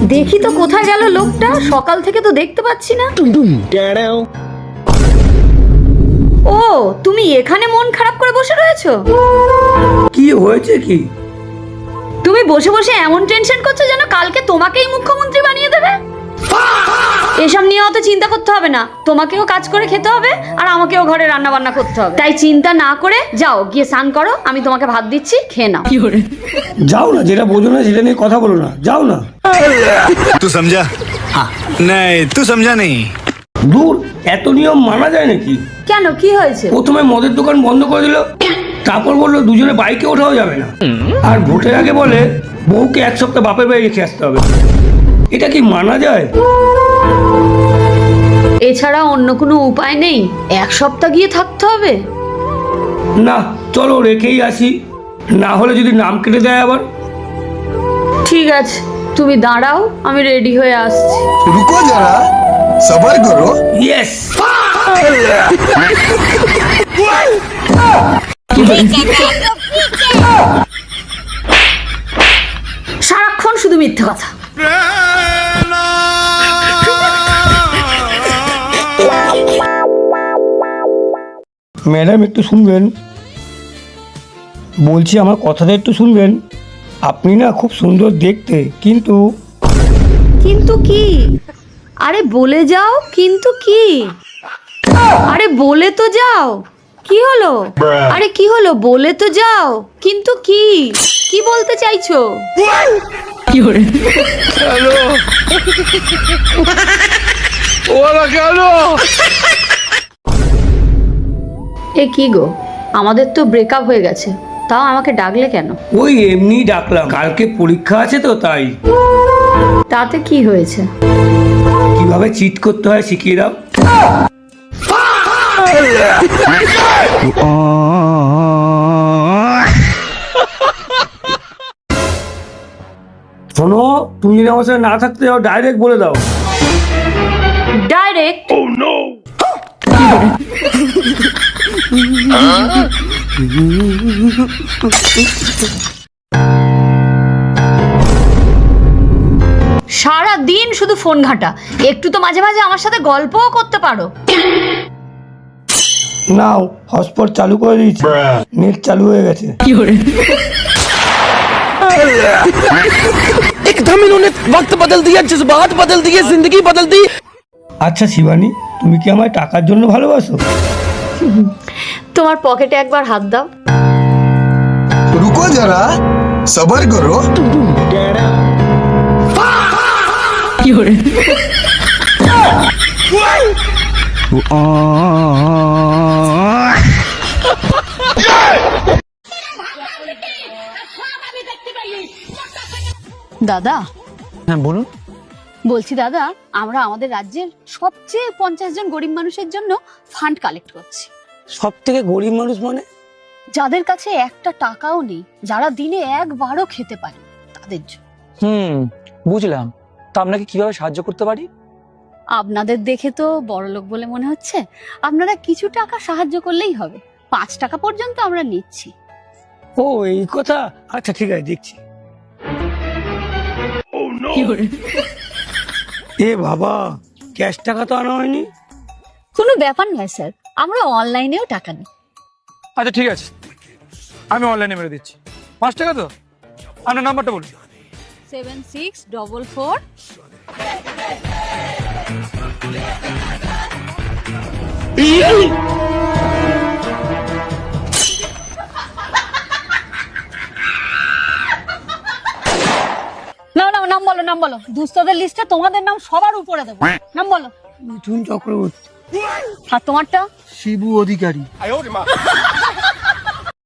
দেখি তো কোথায় গেল লোকটা, সকাল থেকে তো দেখতে পাচ্ছি না। ও, তুমি এখানে মন খারাপ করে বসে রয়েছো? কি হয়েছে কি? তুমি বসে বসে এমন টেনশন করছো যেন কালকে তোমাকেই মুখ্যমন্ত্রী বানিয়ে দেবে। এসব নিয়ে অত চিন্তা করতে হবে না, তোমাকেও কাজ করে খেতে হবে আর আমাকেও ঘরে রান্না বান্না করতে হবে। তাই চিন্তা না করে যাও গিয়ে স্নান করো, আমি তোমাকে ভাত দিচ্ছি, খেয়ে নাও। যাও না, যেটা বোঝো না সেটা নিয়ে কথা বলো না, যাও না। तू समझा? नहीं तू समझा नहीं। দূর, এত নিয়ম মানা যায় নাকি? কেন, কি হয়েছে? প্রথমে মদের দোকান বন্ধ করে দিল, তারপর বললো দুজনে বাইকে ওঠাও যাবে না, আর ভোটের আগে বলে বউকে এক সপ্তাহ বাপের বাড়ি রেখে আসতে হবে। এটা কি মানা যায়? এছাড়া অন্য কোনো উপায় নেই, এক সপ্তাহ গিয়ে থাকতে হবে। না, চলো রেখেই আসি, না হলে যদি নাম কেটে দেয় আবার। ঠিক আছে, তুমি দাঁড়াও, আমি রেডি হয়ে আসছি। रुको जरा सबर करो। ইয়েস। সারাক্ষণ শুধু মিথ্যে কথা। ম্যাডাম একটু শুনবেন, বলছি আমার কথাটা একটু শুনবেন। আপনি না খুব সুন্দর দেখতে, কিন্তু কিন্তু কি? আরে বলে যাও, কিন্তু কি? আরে বলে তো যাও, কি হলো? আরে কি হলো, বলে তো যাও, কিন্তু কি? কি বলতে চাইছো? কি হলো? এ কি গো, আমাদের তো ব্রেকআপ হয়ে গেছে, তাও আমাকে ডাকলে কেন? ওই এমনি ডাকলাম, কালকে পরীক্ষা আছে তো তাই। তাতে কি হয়েছে? কিভাবে চিট করতে হয় শিখিয়ে দাও। শোনো, তুমি যদি আমার সাথে না থাকতে যাও ডাইরেক্ট বলে দাও। ডাইরেক্ট? সারা দিন শুধু ফোন ঘাঁটা, একটু তো মাঝে মাঝে আমার সাথে গল্পও করতে পারো। নাও, হটস্পট চালু করে দিয়েছি, নেট চালু হয়ে গেছে। एकदम इन्होंने वक्त बदल दिया, जज्बात बदल दिए, जिंदगी बदल दी। আচ্ছা শিবানী, তুমি কি আমায় টাকার জন্য ভালোবাসো? তোমার পকেটে একবার হাত দাও। रुको जरा सबर करो। দাদা, হ্যাঁ বলুন। বলছি দাদা, আমরা আমাদের রাজ্যের সবচেয়ে 50 জন গরিব মানুষের জন্য ফান্ড কালেক্ট করছি। সব থেকে গরিব মানুষ মানে? যাদের কাছে একটা টাকাও নেই, যারা দিনে একবারও খেতে পারে, তাদের জন্য। বুঝলাম। তো আপনাকে কিভাবে সাহায্য করতে পারি? আপনাদের দেখে তো বড়লোক বলে মনে হচ্ছে, আপনারা কিছু টাকা সাহায্য করলেই হবে। 5 টাকা পর্যন্ত আমরা নিচ্ছি। ও এই কথা, আচ্ছা ঠিক আছে, দেখছি। এ বাবা, ক্যাশ টাকা তো আনা হয়নি। কোনো ব্যাপার নয় স্যার, আমরা অনলাইনেও টাকা নিই। আচ্ছা ঠিক আছে, আমি অনলাইনে মেরে দিচ্ছি। 5 টাকা তো? আপনার নাম্বারটা বলুন। 7644। না না, নাম বলো, নাম বলো। দুস্থদের লিস্টে তোমাদের নাম সবার উপরে দেবো। নাম বলো। মিঠুন চক্রবর্তী। আর তোমারটা? শিবু অধিকারী।